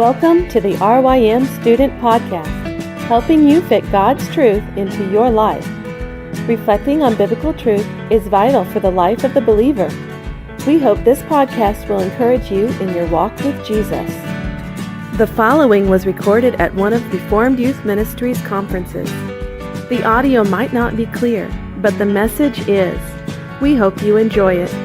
Welcome to the RYM Student Podcast, helping you fit God's truth into your life. Reflecting on biblical truth is vital for the life of the believer. We hope this podcast will encourage you in your walk with Jesus. The following was recorded at one of Reformed Youth Ministries conferences. The audio might not be clear, but the message is. We hope you enjoy it.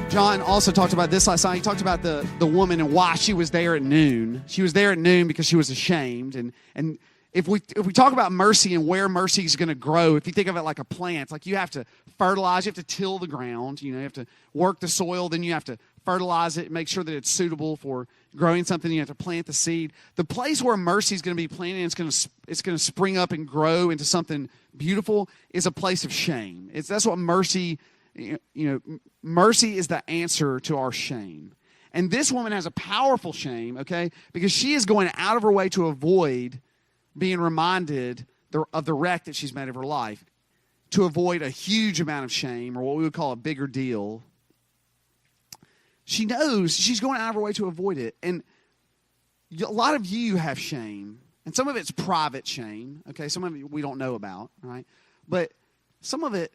John also talked about this last night. He talked about the woman and why she was there at noon. She was there at noon because she was ashamed. And if we talk about mercy and where mercy is going to grow, if you think of it like a plant, it's like you have to fertilize, you have to till the ground, you have to work the soil, then you have to fertilize it, make sure that it's suitable for growing something. You have to plant the seed. The place where mercy is going to be planted and it's going to spring up and grow into something beautiful is a place of shame. That's what mercy. Mercy is the answer to our shame. And this woman has a powerful shame, okay, because she is going out of her way to avoid being reminded of the wreck that she's made of her life, to avoid a huge amount of shame, or what we would call a bigger deal. She knows she's going out of her way to avoid it. And a lot of you have shame, and some of it's private shame, okay, some of it we don't know about, right? But some of it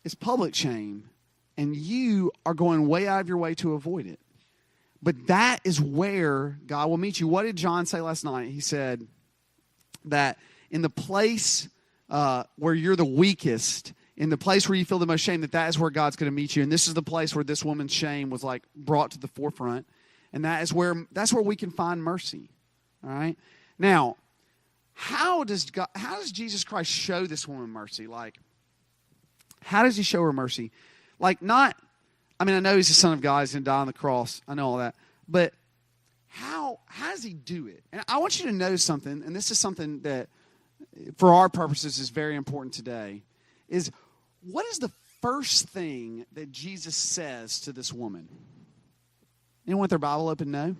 is public shame, and you are going way out of your way to avoid it. But that is where God will meet you. What did John say last night? He said that in the place where you're the weakest, in the place where you feel the most shame, that is where God's going to meet you. And this is the place where this woman's shame was like brought to the forefront. And that's where we can find mercy. All right? Now, how does Jesus Christ show this woman mercy? How does he show her mercy? I know he's the Son of God, he's going to die on the cross. I know all that. But how does he do it? And I want you to know something, and this is something that, for our purposes, is very important today, is what is the first thing that Jesus says to this woman? Anyone with their Bible open? No?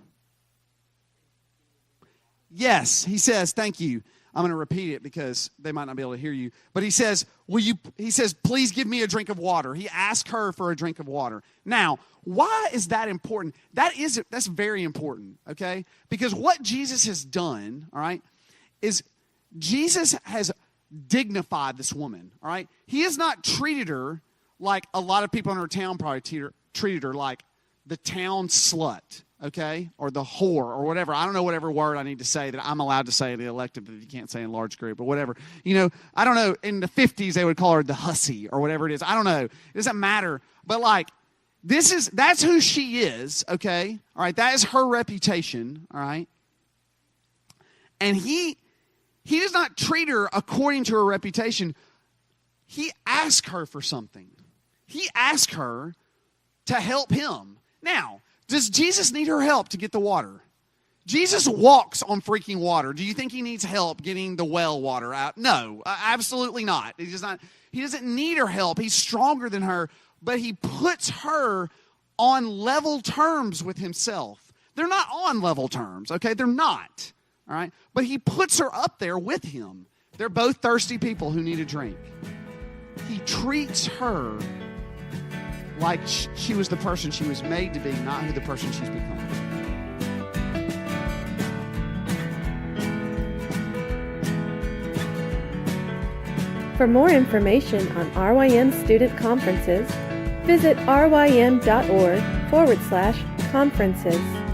Yes, he says, thank you. I'm going to repeat it because they might not be able to hear you. But he says, please give me a drink of water. He asked her for a drink of water. Now, why is that important? That's very important, okay? Because what Jesus has done, all right, is Jesus has dignified this woman, all right? He has not treated her like a lot of people in her town probably treated her, like the town slut. Okay, or the whore, or whatever. I don't know whatever word I need to say that I'm allowed to say in the elective that you can't say in large group, or whatever. I don't know. In the 50s, they would call her the hussy, or whatever it is. I don't know. It doesn't matter. But that's who she is. Okay, all right. That is her reputation. All right. And he does not treat her according to her reputation. He asks her for something. He asks her to help him. Now, does Jesus need her help to get the water? Jesus walks on freaking water. Do you think he needs help getting the well water out? No, absolutely not. He doesn't need her help. He's stronger than her, but he puts her on level terms with himself. They're not on level terms, okay? They're not, all right? But he puts her up there with him. They're both thirsty people who need a drink. He treats her like she was the person she was made to be, not who the person she's become. For more information on RYM student conferences, visit rym.org/conferences.